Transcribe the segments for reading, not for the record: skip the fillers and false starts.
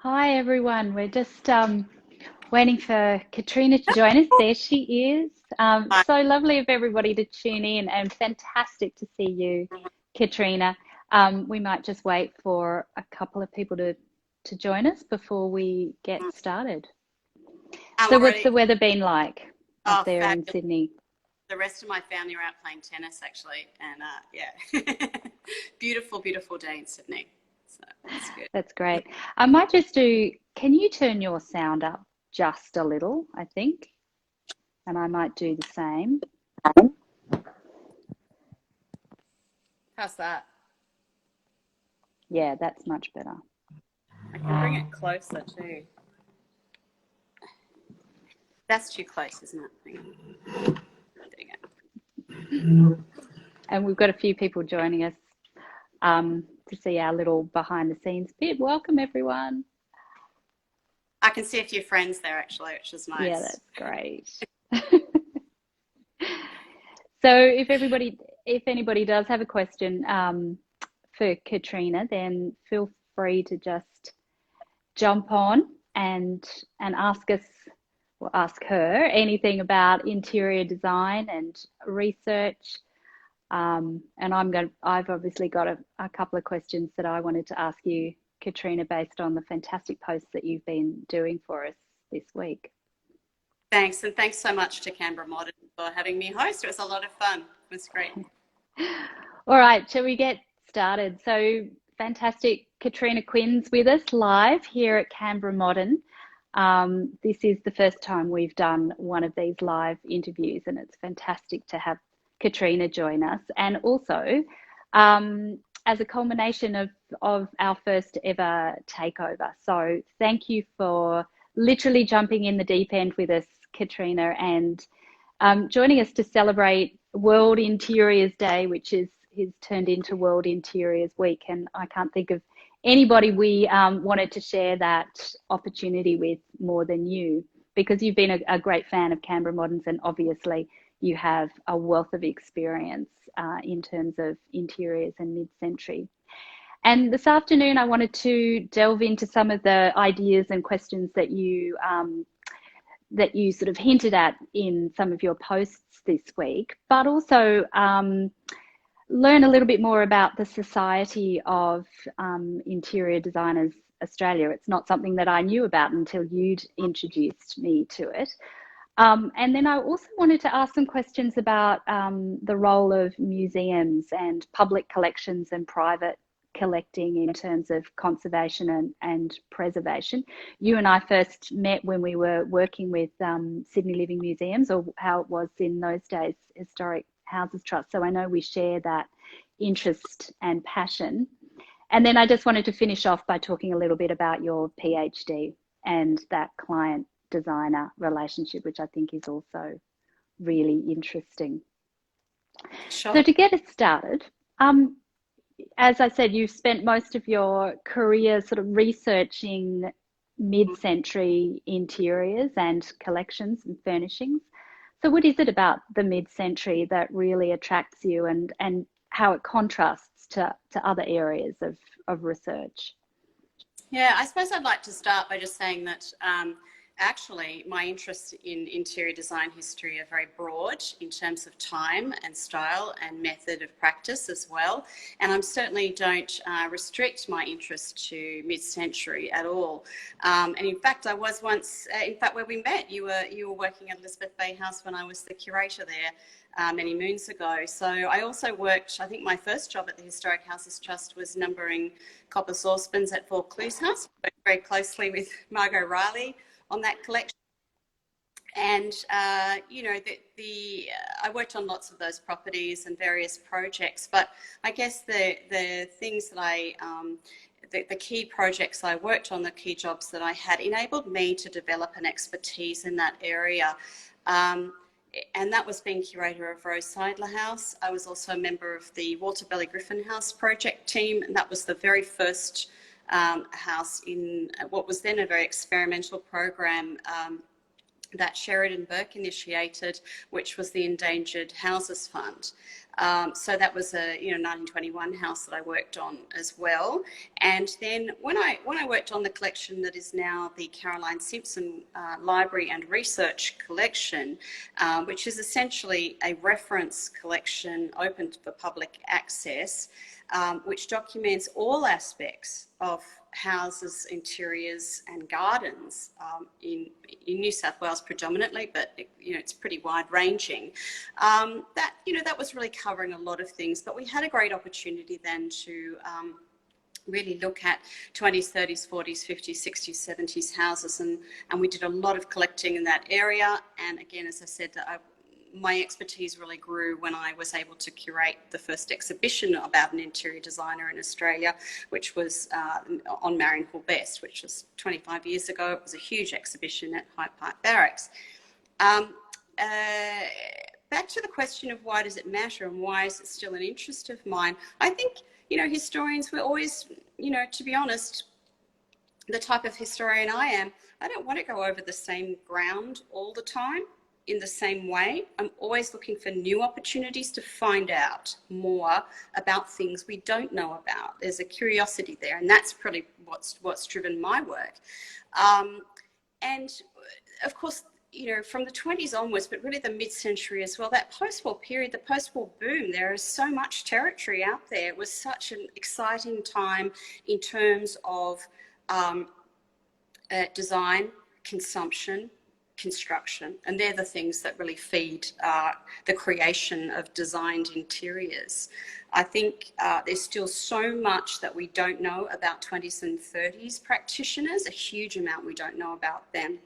Hi everyone. We're just waiting for Catriona to join us. There she is. Hi. So lovely of everybody to tune in and fantastic to see you, Catriona. We might just wait for a couple of people to join us before we get started. I'm So what's already, the weather been like up oh, there in fabulous. Sydney? The rest of my family are out playing tennis, actually. And yeah, beautiful, beautiful day in Sydney. So that's good. That's great. I might just can you turn your sound up just a little, I think? And I might do the same. How's that? Yeah, that's much better. I can bring it closer too. That's too close, isn't it? There you And we've got a few people joining us to see our little behind the scenes bit. Welcome, everyone. I can see a few friends there, actually, which is Yeah, nice. that's great. So if anybody does have a question for Catriona, then feel free to just jump on and ask us or ask her anything about interior design and research. And I've obviously got a couple of questions that I wanted to ask you, Catriona, based on the fantastic posts that you've been doing for us this week. Thanks. And thanks so much to Canberra Modern for having me host. It was a lot of fun. It was great. All right, shall we get started? So fantastic. Catriona Quinn's with us live here at Canberra Modern. This is the first time we've done one of these live interviews, and it's fantastic to have Catriona join us. And also, as a culmination of our first ever takeover. So thank you for literally jumping in the deep end with us, Catriona, and joining us to celebrate World Interiors Day, which is turned into World Interiors Week. And I can't think of anybody we wanted to share that opportunity with more than you, because you've been a great fan of Canberra Moderns, and obviously you have a wealth of experience in terms of interiors and mid-century. And this afternoon, I wanted to delve into some of the ideas and questions that you sort of hinted at in some of your posts this week, but also learn a little bit more about the Society of Interior Designers Australia. It's not something that I knew about until you'd introduced me to it. And then I also wanted to ask some questions about the role of museums and public collections and private collecting in terms of conservation and preservation. You and I first met when we were working with Sydney Living Museums, or how it was in those days, Historic Houses Trust. So I know we share that interest and passion. And then I just wanted to finish off by talking a little bit about your PhD and that client designer relationship, which I think is also really interesting. Sure. So to get us started, as I said, you've spent most of your career sort of researching mid-century interiors and collections and furnishings. So what is it about the mid-century that really attracts you, and how it contrasts to other areas of research? Yeah, I suppose I'd like to start by just saying that actually my interests in interior design history are very broad in terms of time and style and method of practice as well. And I certainly don't restrict my interest to mid-century at all. And in fact, I was once, in fact, where we met, you were working at Elizabeth Bay House when I was the curator there. Many moons ago. So I also worked, I think my first job at the Historic Houses Trust was numbering copper saucepans at Vaucluse House. I worked very closely with Margot Riley on that collection. And, you know, I worked on lots of those properties and various projects, but I guess the things that the key projects I worked on, the key jobs that I had, enabled me to develop an expertise in that area. And that was being curator of Rose Seidler House. I was also a member of the Walter Belly Griffin House project team, and that was the very first house in what was then a very experimental program that Sheridan Burke initiated, which was the Endangered Houses Fund. So that was a 1921 house that I worked on as well. And then when I worked on the collection that is now the Caroline Simpson Library and Research Collection, which is essentially a reference collection open for public access, which documents all aspects of houses, interiors and gardens in New South Wales predominantly, but it's pretty wide ranging. That was really covering a lot of things, but we had a great opportunity then to really look at 20s, 30s, 40s, 50s, 60s, 70s houses, and we did a lot of collecting in that area. And again, as I said, my expertise really grew when I was able to curate the first exhibition about an interior designer in Australia, which was on Marion Hall Best, which was 25 years ago. It was a huge exhibition at Hyde Park Barracks. Back to the question of why does it matter and why is it still an interest of mine? I think, historians, we're always, to be honest, the type of historian I am, I don't want to go over the same ground all the time in the same way. I'm always looking for new opportunities to find out more about things we don't know about. There's a curiosity there, and that's probably what's driven my work. And of course, from the 20s onwards, but really the mid-century as well, that post-war period, the post-war boom, there is so much territory out there. It was such an exciting time in terms of design, consumption, construction, and they're the things that really feed the creation of designed interiors. I think there's still so much that we don't know about 20s and 30s practitioners, a huge amount we don't know about them.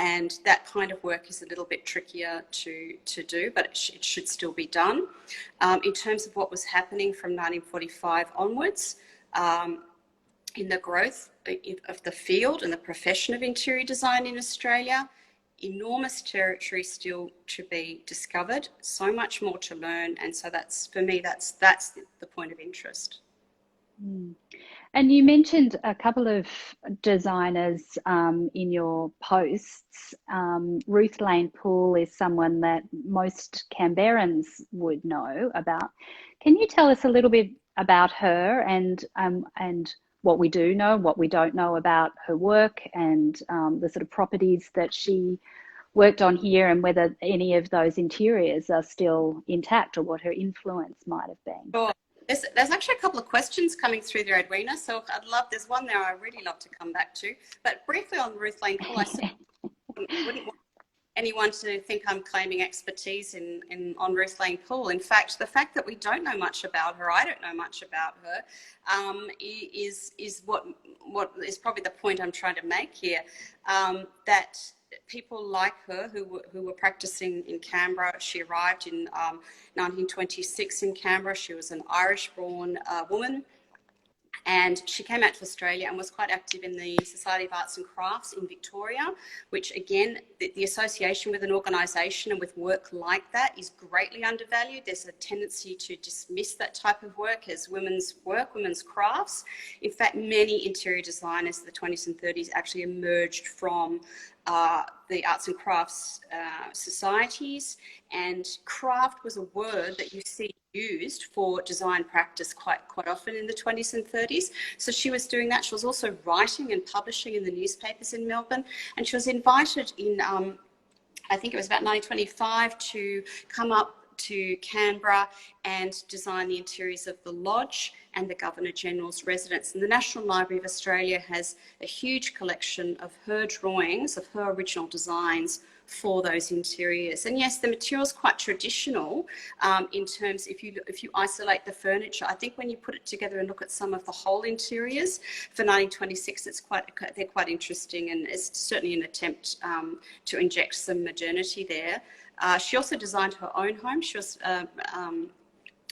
And that kind of work is a little bit trickier to do, but it should still be done. In terms of what was happening from 1945 onwards, in the growth of the field and the profession of interior design in Australia, enormous territory still to be discovered, so much more to learn. And so that's, for me, that's the point of interest. Mm. And you mentioned a couple of designers in your posts. Ruth Lane Poole is someone that most Canberrans would know about. Can you tell us a little bit about her and what we do know, what we don't know about her work, and the sort of properties that she worked on here, and whether any of those interiors are still intact or what her influence might have been? Sure. There's actually a couple of questions coming through there, Edwina, so there's one there I really love to come back to. But briefly on Ruth Lane Poole, I wouldn't want anyone to think I'm claiming expertise on Ruth Lane Poole. In fact, the fact that we don't know much about her, I don't know much about her, is what is probably the point I'm trying to make here, that people like her who were practicing in Canberra. She arrived in 1926 in Canberra. She was an Irish-born woman, and she came out to Australia and was quite active in the Society of Arts and Crafts in Victoria, which again, the association with an organisation and with work like that is greatly undervalued. There's a tendency to dismiss that type of work as women's work, women's crafts. In fact, many interior designers in the 20s and 30s actually emerged from the arts and crafts societies, and craft was a word that you see used for design practice quite often in the 20s and 30s. So she was doing that. She was also writing and publishing in the newspapers in Melbourne, and she was invited in I think it was about 1925 to come up to Canberra and design the interiors of the Lodge and the Governor-General's residence. And the National Library of Australia has a huge collection of her drawings, of her original designs for those interiors. And yes, the material is quite traditional in terms, if you isolate the furniture. I think when you put it together and look at some of the whole interiors for 1926, they're quite interesting, and it's certainly an attempt to inject some modernity there. She also designed her own home. She was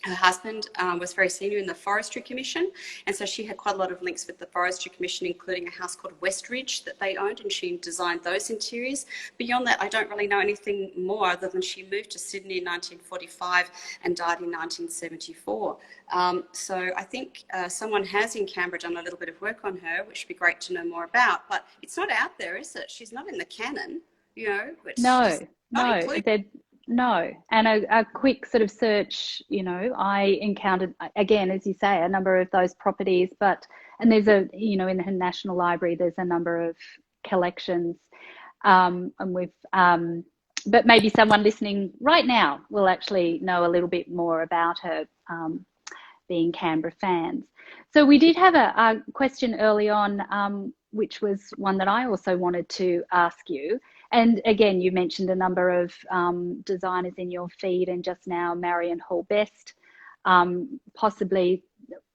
her husband was very senior in the Forestry Commission, and so she had quite a lot of links with the Forestry Commission, including a house called Westridge that they owned, and she designed those interiors. Beyond that, I don't really know anything more other than she moved to Sydney in 1945 and died in 1974. So I think someone has in Canberra done a little bit of work on her, which would be great to know more about, but it's not out there, is it? She's not in the canon, you know. No. No, and a quick sort of search, I encountered, again, as you say, a number of those properties, and there's in the National Library, there's a number of collections, and but maybe someone listening right now will actually know a little bit more about her, being Canberra fans. So we did have a question early on, which was one that I also wanted to ask you. And again, you mentioned a number of designers in your feed, and just now Marion Hall-Best, possibly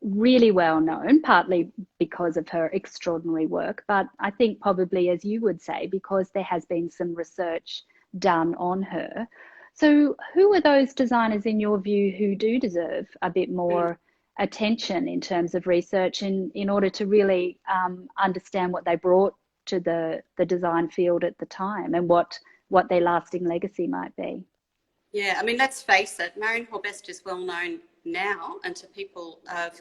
really well known, partly because of her extraordinary work, but I think probably, as you would say, because there has been some research done on her. So who are those designers in your view who do deserve a bit more attention in terms of research, in order to really understand what they brought to the design field at the time, and what their lasting legacy might be? Yeah, I mean, let's face it, Marion Hall-Best is well known now, and to people of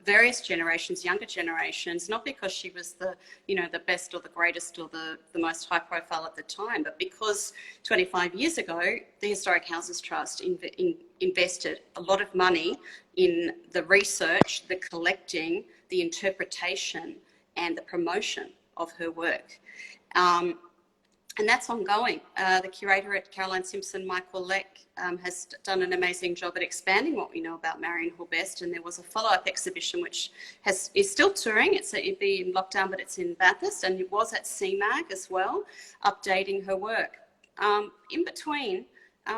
various generations, younger generations, not because she was the best or the greatest or the most high profile at the time, but because 25 years ago, the Historic Houses Trust invested a lot of money in the research, the collecting, the interpretation, and the promotion of her work. And that's ongoing. The curator at Caroline Simpson, Michael Leck, has done an amazing job at expanding what we know about Marion Hall-Best. And there was a follow-up exhibition which is still touring. It'd be in lockdown, but it's in Bathurst, and it was at CMAG as well, updating her work. In between,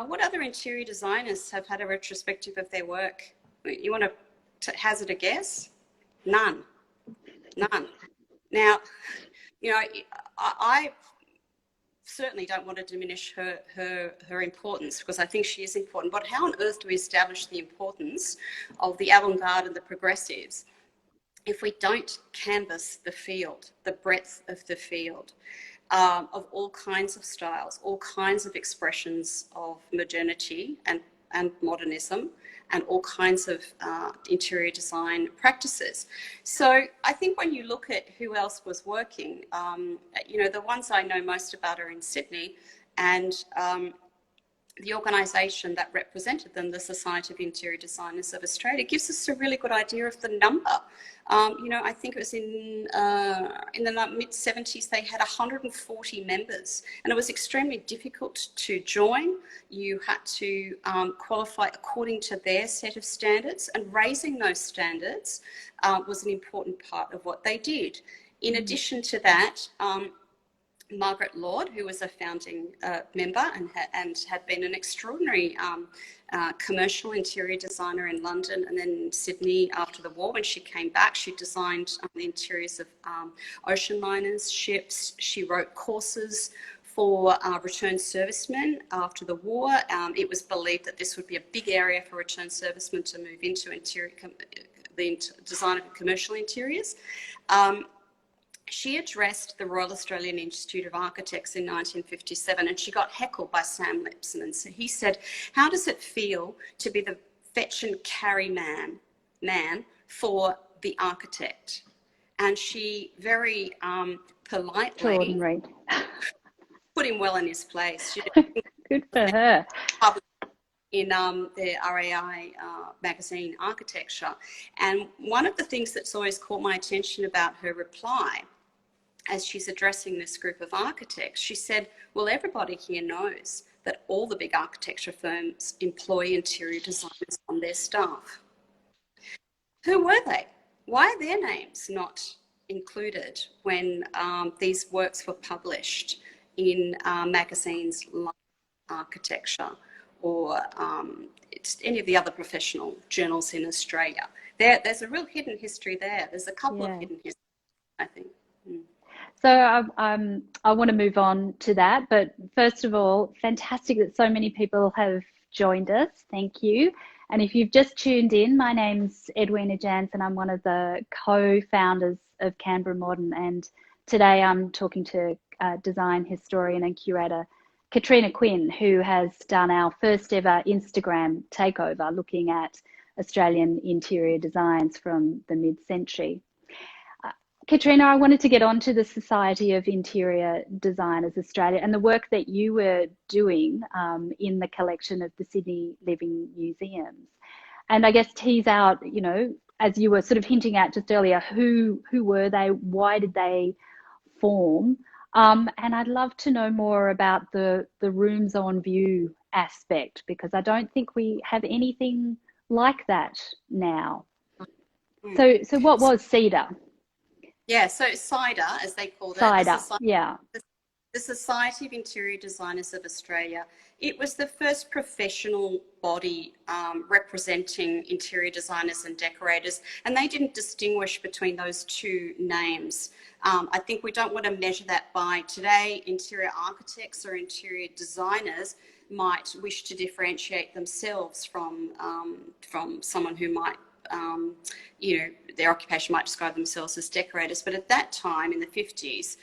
what other interior designers have had a retrospective of their work? You want to hazard a guess? None. Now, I certainly don't want to diminish her importance, because I think she is important. But how on earth do we establish the importance of the avant-garde and the progressives if we don't canvass the field, the breadth of the field, of all kinds of styles, all kinds of expressions of modernity and modernism, and all kinds of interior design practices? So I think when you look at who else was working, the ones I know most about are in Sydney, and the organisation that represented them, the Society of Interior Designers of Australia, gives us a really good idea of the number. I think it was in the mid-70s, they had 140 members, and it was extremely difficult to join. You had to qualify according to their set of standards, and raising those standards was an important part of what they did. In addition to that, Margaret Lord, who was a founding member and had been an extraordinary commercial interior designer in London and then Sydney after the war. When she came back, she designed the interiors of ocean liners, ships. She wrote courses for returned servicemen after the war. It was believed that this would be a big area for returned servicemen to move into the design of commercial interiors. She addressed the Royal Australian Institute of Architects in 1957, and she got heckled by Sam Lipson. And so he said, how does it feel to be the fetch and carry man for the architect? And she very politely put him well in his place. Good for her. In the RAI magazine, Architecture. And one of the things that's always caught my attention about her reply, as she's addressing this group of architects, she said, well, everybody here knows that all the big architecture firms employ interior designers on their staff. Who were they? Why are their names not included when these works were published in magazines like Architecture or any of the other professional journals in Australia? There's a real hidden history there. There's a couple of hidden histories, I think. So I want to move on to that, but first of all, fantastic that so many people have joined us. Thank you. And if you've just tuned in, my name's Edwina Jansen. I'm one of the co-founders of Canberra Modern, and today I'm talking to design historian and curator Catriona Quinn, who has done our first ever Instagram takeover looking at Australian interior designs from the mid-century. Catriona, I wanted to get on to the Society of Interior Designers Australia and the work that you were doing in the collection of the Sydney Living Museums. And I guess tease out, you know, as you were sort of hinting at just earlier, who were they? Why did they form? And I'd love to know more about the rooms on view aspect, because I don't think we have anything like that now. So what was CEDA? Yeah, so CIDA, as they called it, CIDA, yeah. the Society of Interior Designers of Australia. It was the first professional body representing interior designers and decorators, and they didn't distinguish between those two names. I think we don't want to measure that by today. Interior architects or interior designers might wish to differentiate themselves from someone who might, you know, their occupation might describe themselves as decorators. But at that time, in the 50s,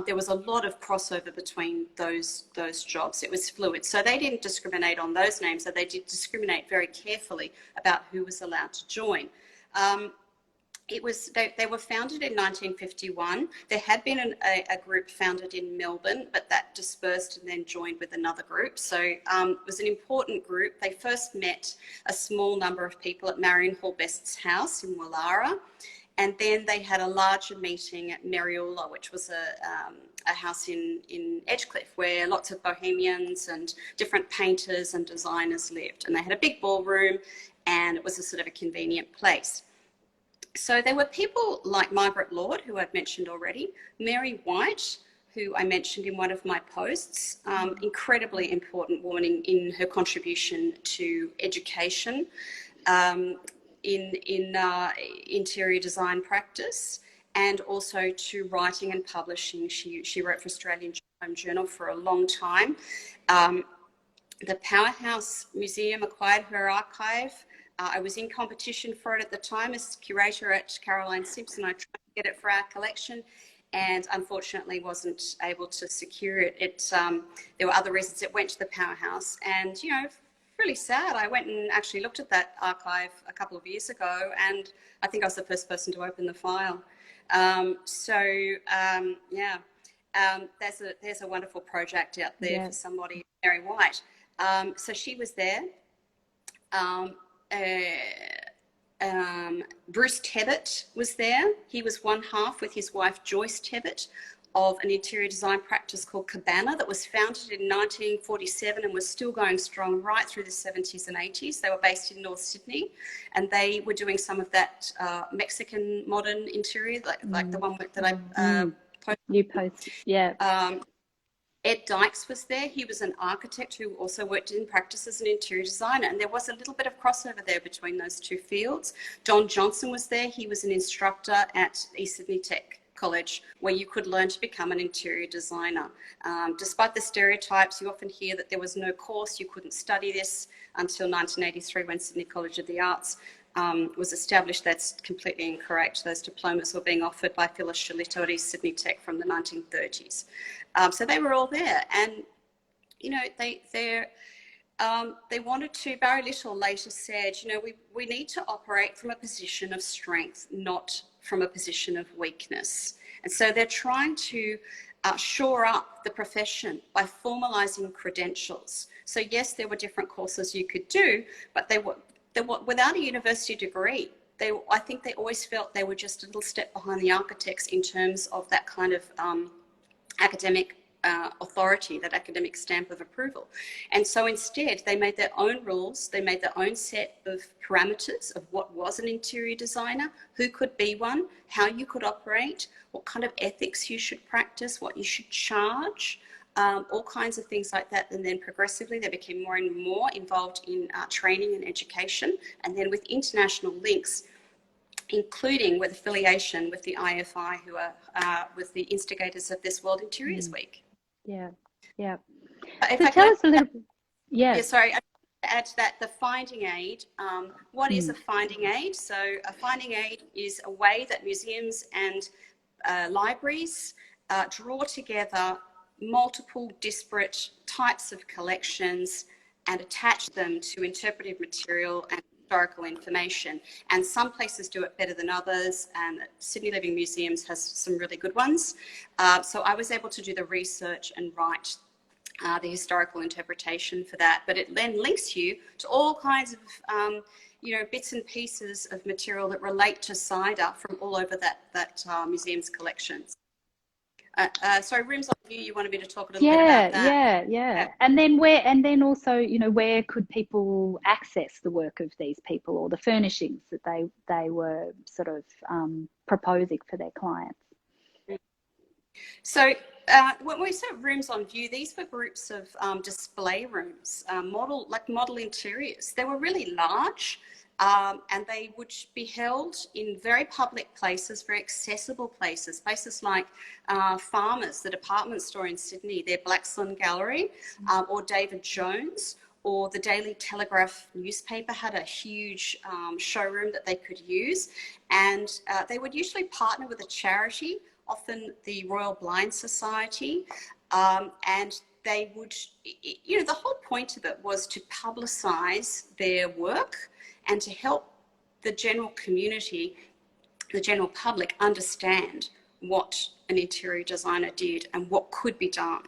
there was a lot of crossover between those jobs. It was fluid. So they didn't discriminate on those names, so they did discriminate very carefully about who was allowed to join. They were founded in 1951. There had been a group founded in Melbourne, but that dispersed and then joined with another group. So it was an important group. They first met a small number of people at Marion Hall Best's house in Wallara, and then they had a larger meeting at Merriula, which was a house in Edgecliff, where lots of bohemians and different painters and designers lived. And they had a big ballroom, and it was a sort of a convenient place. So there were people like Margaret Lord, who I've mentioned already, Mary White, who I mentioned in one of my posts, incredibly important woman in her contribution to education in interior design practice, and also to writing and publishing. She wrote for Australian Home Journal for a long time. The Powerhouse Museum acquired her archive. I was in competition for it at the time as curator at Caroline Simpson. I tried to get it for our collection and unfortunately wasn't able to secure it. There were other reasons. It went to the Powerhouse, and, you know, really sad. I went and actually looked at that archive a couple of years ago, and I think I was the first person to open the file. There's a wonderful project out there for somebody, Mary White. So she was there. Bruce Tebbett was there. He was one half, with his wife Joyce Tebbett, of an interior design practice called Cabana that was founded in 1947 and was still going strong right through the 70s and 80s. They were based in North Sydney, and they were doing some of that Mexican modern interior, like the one that I posted. You posted, yeah. Ed Dykes was there. He was an architect who also worked in practice as an interior designer, and there was a little bit of crossover there between those two fields. Don Johnson was there. He was an instructor at East Sydney Tech College, where you could learn to become an interior designer. Despite the stereotypes, you often hear that there was no course, you couldn't study this until 1983, when Sydney College of the Arts was established. That's completely incorrect. Those diplomas were being offered by Phyllis Shalito at East Sydney Tech from the 1930s. So they were all there, and, you know, they wanted to. Barry Little later said, you know, we need to operate from a position of strength, not from a position of weakness. And so they're trying to shore up the profession by formalising credentials. So yes, there were different courses you could do, but they were without a university degree. I think they always felt they were just a little step behind the architects in terms of that kind of academic authority, that academic stamp of approval. And so instead, they made their own rules. They made their own set of parameters of what was an interior designer, who could be one, how you could operate, what kind of ethics you should practice, what you should charge, all kinds of things like that. And then progressively, they became more and more involved in training and education. And then with international links, including with affiliation with the IFI, who are with the instigators of this World Interiors Week. Yeah, yeah. So tell us a little bit. Yeah. Yeah, sorry. I add to that the finding aid. What is a finding aid? So a finding aid is a way that museums and libraries draw together multiple disparate types of collections and attach them to interpretive material and historical information, and some places do it better than others, and Sydney Living Museums has some really good ones. So I was able to do the research and write the historical interpretation for that, but it then links you to all kinds of bits and pieces of material that relate to cider from all over that museum's collections. So Rooms on View, you wanted me to talk a little bit about that? Yeah. And then also, where could people access the work of these people or the furnishings that they were sort of proposing for their clients? So when we said Rooms on View, these were groups of display rooms, model interiors. They were really large. And they would be held in very public places, very accessible places like Farmers, the department store in Sydney, their Blaxland Gallery, or David Jones, or the Daily Telegraph newspaper had a huge showroom that they could use. And they would usually partner with a charity, often the Royal Blind Society, and they would, the whole point of it was to publicise their work and to help the general community, the general public, understand what an interior designer did and what could be done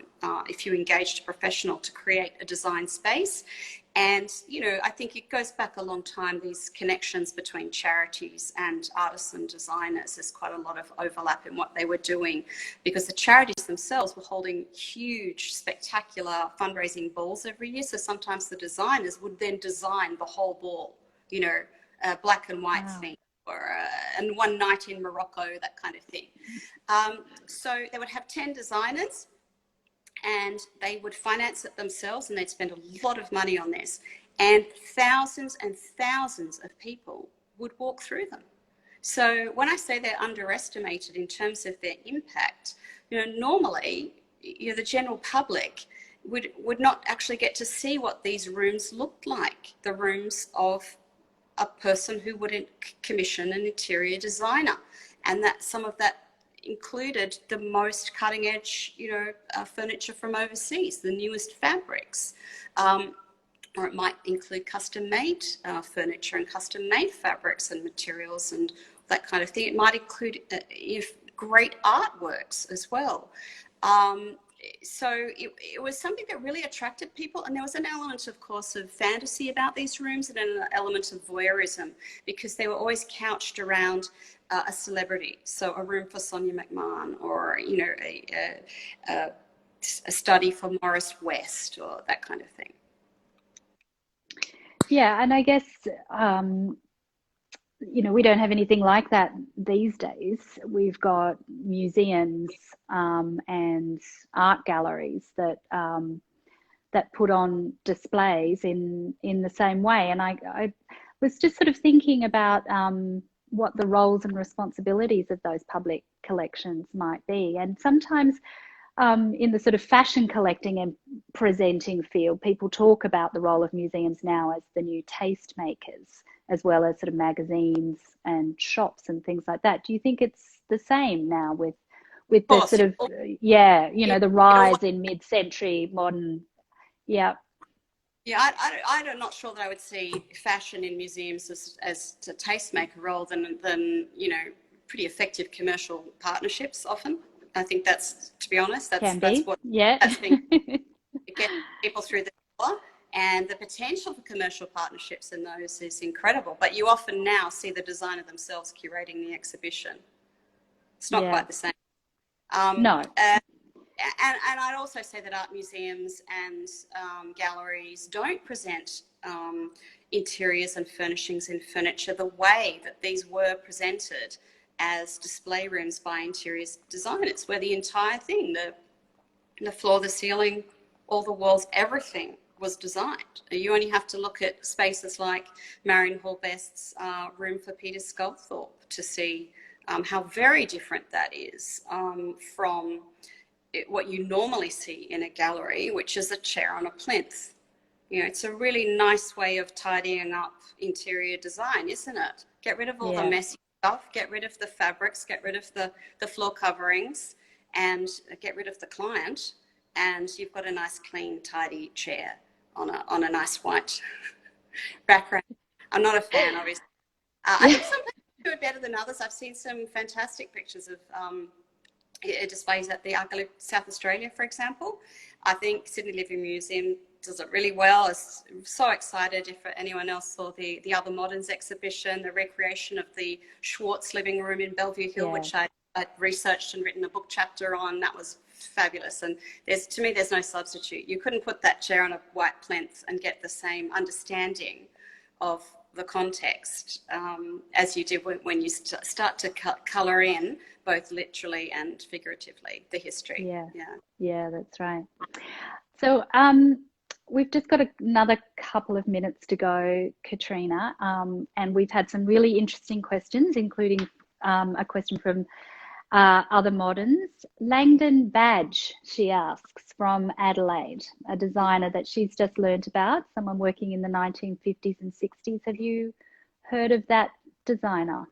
if you engaged a professional to create a design space. And, I think it goes back a long time, these connections between charities and artists and designers. There's quite a lot of overlap in what they were doing, because the charities themselves were holding huge, spectacular fundraising balls every year. So sometimes the designers would then design the whole ball, black and white thing, or and one night in Morocco, that kind of thing. So they would have 10 designers, and they would finance it themselves, and they'd spend a lot of money on this. And thousands and thousands of people would walk through them. So when I say they're underestimated in terms of their impact, normally, the general public would not actually get to see what these rooms looked like, the rooms of a person who would commission an interior designer, and that some of that included the most cutting edge, furniture from overseas, the newest fabrics, or it might include custom made furniture and custom made fabrics and materials and that kind of thing. It might include great artworks as well. So it was something that really attracted people, and there was an element, of course, of fantasy about these rooms, and an element of voyeurism, because they were always couched around a celebrity. So a room for Sonia McMahon, or a study for Morris West, or that kind of thing. Yeah, and I guess we don't have anything like that these days. We've got museums and art galleries that put on displays in the same way. And I was just sort of thinking about what the roles and responsibilities of those public collections might be. And sometimes in the sort of fashion collecting and presenting field, people talk about the role of museums now as the new tastemakers, as well as sort of magazines and shops and things like that. Do you think it's the same now with the sort of, the rise in mid-century modern, Yeah, I'm not sure that I would see fashion in museums as a tastemaker role than pretty effective commercial partnerships often. I think that's, to be honest, that's what that's being get people through the door. And the potential for commercial partnerships in those is incredible. But you often now see the designer themselves curating the exhibition. It's not quite the same. No. And I'd also say that art museums and galleries don't present interiors and furnishings and furniture the way that these were presented as display rooms by interiors designers, where the entire thing, the floor, the ceiling, all the walls, everything was designed. You only have to look at spaces like Marion Hall Best's room for Peter Sculthorpe to see how very different that is from what you normally see in a gallery, which is a chair on a plinth. It's a really nice way of tidying up interior design, isn't it? Get rid of all the messy stuff, get rid of the fabrics, get rid of the floor coverings, and get rid of the client, and you've got a nice, clean, tidy chair on a nice white background. I'm not a fan, obviously. I Yeah. think some people do it better than others. I've seen some fantastic pictures of displays at the Archaeology South Australia, for example. I think Sydney Living Museum does it really well. I was so excited if anyone else saw the Other Moderns exhibition, the recreation of the Schwartz living room in Bellevue Hill, Yeah. which I'd researched and written a book chapter on. That was fabulous. And to me, there's no substitute. You couldn't put that chair on a white plinth and get the same understanding of the context as you did when you start to colour in both literally and figuratively the history. Yeah. Yeah. Yeah, that's right. So we've just got another couple of minutes to go, Catriona, and we've had some really interesting questions, including a question from Other Moderns. Langdon Badge, she asks, from Adelaide, a designer that she's just learnt about, someone working in the 1950s and 60s. Have you heard of that designer?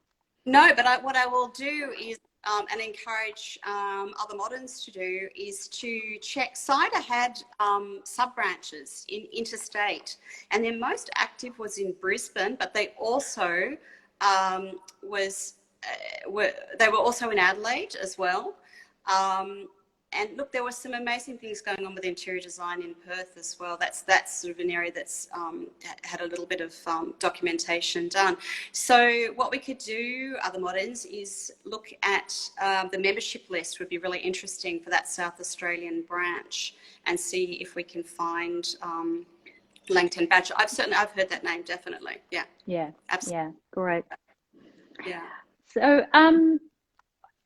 No, but what I will do is, and encourage Other Moderns to do, is to check. CIDA had sub-branches in interstate, and their most active was in Brisbane, but they also they were also in Adelaide as well. And look, there were some amazing things going on with interior design in Perth as well. That's sort of an area that's had a little bit of documentation done. So what we could do, Other Moderns, is look at the membership list. Would be really interesting for that South Australian branch, and see if we can find Langton Badge. I've heard that name, definitely. Yeah. Yeah. Absolutely. Yeah. Great. Yeah. So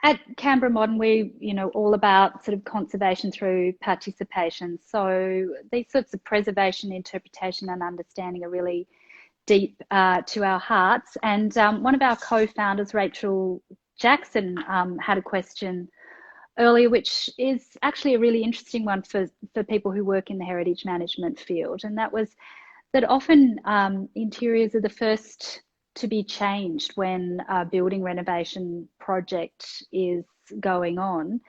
at Canberra Modern, we, all about sort of conservation through participation. So these sorts of preservation, interpretation, and understanding are really deep to our hearts. And one of our co-founders, Rachel Jackson, had a question earlier, which is actually a really interesting one for people who work in the heritage management field. And that was that often interiors are the first to be changed when a building renovation project is going on.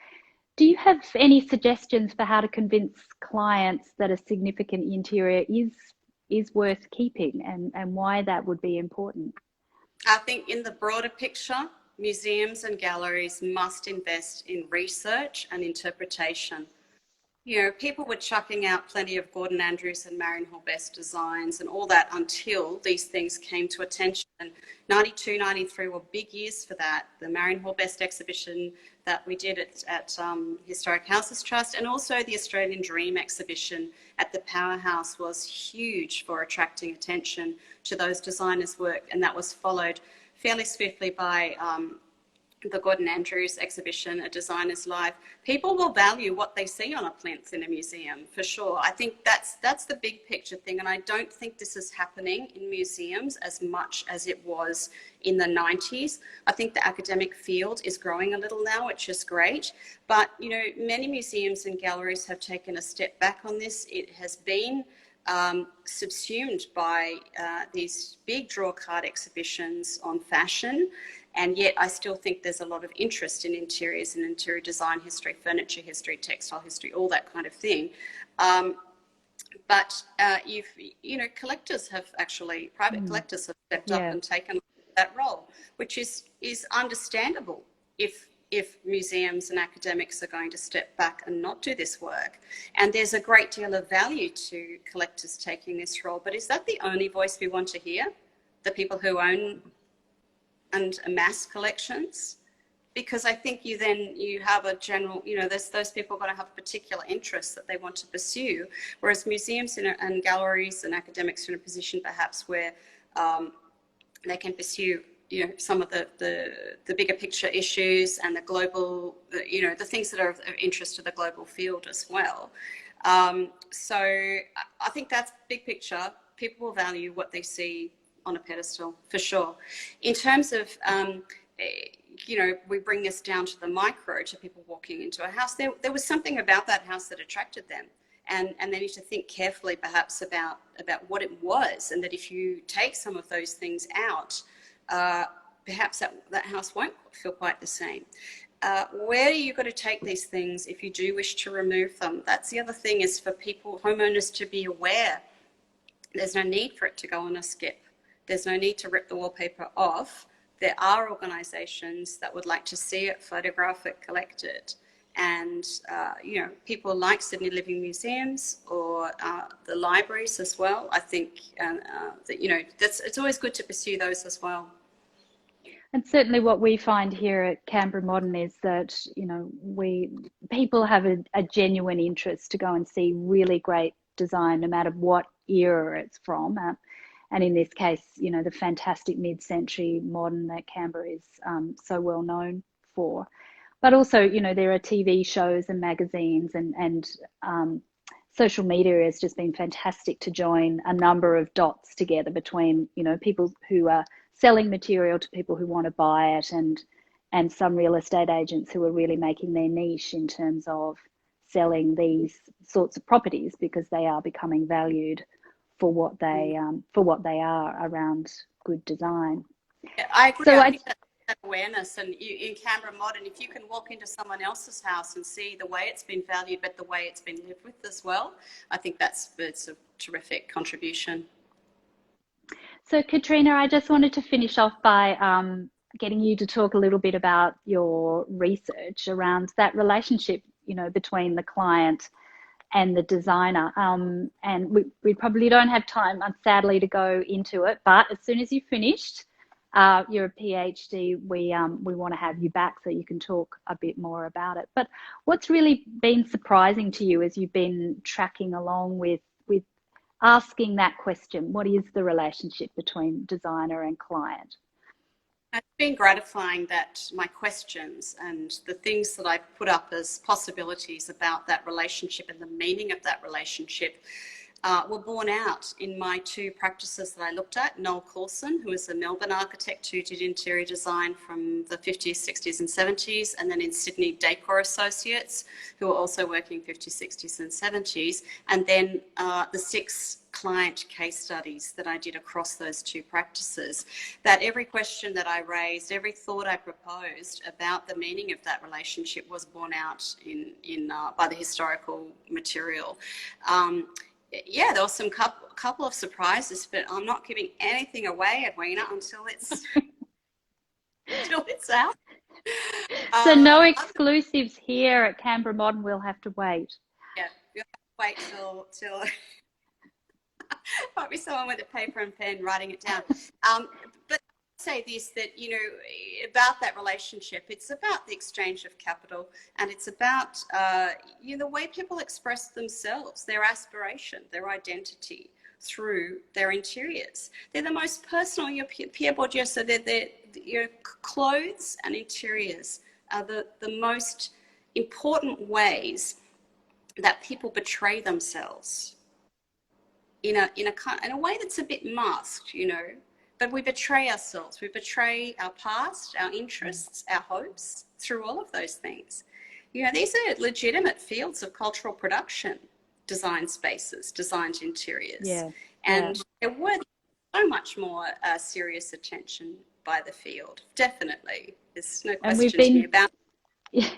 Do you have any suggestions for how to convince clients that a significant interior is worth keeping, and why that would be important? I think in the broader picture, museums and galleries must invest in research and interpretation. People were chucking out plenty of Gordon Andrews and Marion Hall Best designs and all that until these things came to attention. And 92, 93 were big years for that. The Marion Hall Best exhibition that we did at Historic Houses Trust, and also the Australian Dream exhibition at the Powerhouse, was huge for attracting attention to those designers' work. And that was followed fairly swiftly by the Gordon Andrews exhibition, A Designer's Life. People will value what they see on a plinth in a museum, for sure. I think that's the big picture thing, and I don't think this is happening in museums as much as it was in the 90s. I think the academic field is growing a little now, which is great, but many museums and galleries have taken a step back on this. It has been subsumed by these big draw card exhibitions on fashion. And yet I still think there's a lot of interest in interiors and interior design history, furniture history, textile history, all that kind of thing. But collectors have actually, private collectors have stepped up and taken that role, which is understandable if museums and academics are going to step back and not do this work. And there's a great deal of value to collectors taking this role. But is that the only voice we want to hear? The people who own and amass collections? Because I think you have a general, those people are going to have a particular interest that they want to pursue, whereas museums and galleries and academics are in a position perhaps where they can pursue some of the bigger picture issues and the global, the things that are of interest to the global field as well. So I think that's big picture. People will value what they see on a pedestal, for sure. In terms of, we bring this down to the micro, to people walking into a house. There was something about that house that attracted them, and they need to think carefully, perhaps, about what it was, and that if you take some of those things out, perhaps that house won't feel quite the same. Where are you going to take these things if you do wish to remove them? That's the other thing, is for homeowners to be aware. There's no need for it to go on a skip. There's no need to rip the wallpaper off. There are organisations that would like to see it, photograph it, collect it. And, people like Sydney Living Museums or the libraries as well. I think that, it's always good to pursue those as well. And certainly what we find here at Canberra Modern is that, people have a genuine interest to go and see really great design, no matter what era it's from. And in this case, the fantastic mid-century modern that Canberra is so well known for. But also, there are TV shows and magazines and social media has just been fantastic to join a number of dots together between, people who are selling material to people who want to buy it, and some real estate agents who are really making their niche in terms of selling these sorts of properties, because they are becoming valued for what they are around good design. Yeah, I agree. So I think that awareness, and in Canberra Modern, if you can walk into someone else's house and see the way it's been valued, but the way it's been lived with as well, I think it's a terrific contribution. So Catriona, I just wanted to finish off by getting you to talk a little bit about your research around that relationship, between the client and the designer. And we probably don't have time, sadly, to go into it, but as soon as you've finished, you're a PhD, we want to have you back so you can talk a bit more about it. But what's really been surprising to you as you've been tracking along with asking that question, what is the relationship between designer and client? It's been gratifying that my questions and the things that I put up as possibilities about that relationship and the meaning of that relationship were borne out in my two practices that I looked at. Noel Coulson, who is a Melbourne architect who did interior design from the 50s, 60s and 70s, and then in Sydney, Decor Associates, who are also working 50s, 60s and 70s, and then the 6 client case studies that I did across those two practices, that every question that I raised, every thought I proposed about the meaning of that relationship was borne out by the historical material. There was some couple of surprises, but I'm not giving anything away, Edwina, until it's out. So no exclusives here at Canberra Modern. We'll have to wait. Yeah, you'll have to wait till might be someone with a paper and pen writing it down. But I'd say this, that about that relationship, it's about the exchange of capital, and it's about the way people express themselves, their aspiration, their identity through their interiors. They're the most personal. Pierre Bourdieu said that your clothes and interiors are the most important ways that people betray themselves in a way that's a bit masked, but we betray ourselves. We betray our past, our interests, our hopes through all of those things. These are legitimate fields of cultural production, design spaces, designed interiors. Yeah. And they're worth so much more serious attention by the field. Definitely. There's no question to me about it. Yeah.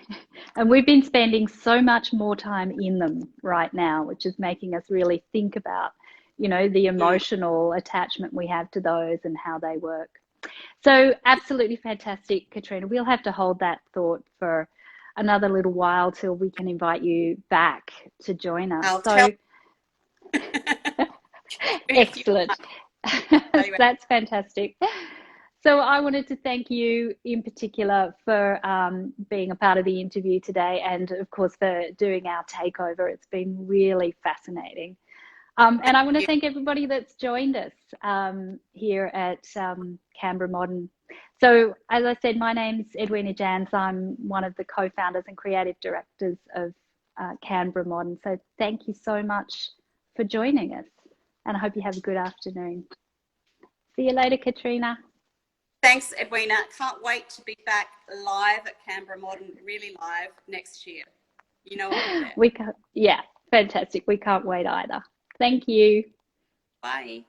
And we've been spending so much more time in them right now, which is making us really think about, the emotional attachment we have to those and how they work. So absolutely fantastic, Catriona. We'll have to hold that thought for another little while till we can invite you back to join us. Excellent. That's fantastic. So I wanted to thank you in particular for being a part of the interview today, and of course for doing our takeover. It's been really fascinating. And I want to thank everybody that's joined us here at Canberra Modern. So as I said, my name's Edwina Jans. I'm one of the co-founders and creative directors of Canberra Modern. So thank you so much for joining us, and I hope you have a good afternoon. See you later, Catriona. Thanks, Edwina. Can't wait to be back live at Canberra Modern, really live next year. I'll be there. Yeah, fantastic. We can't wait either. Thank you. Bye.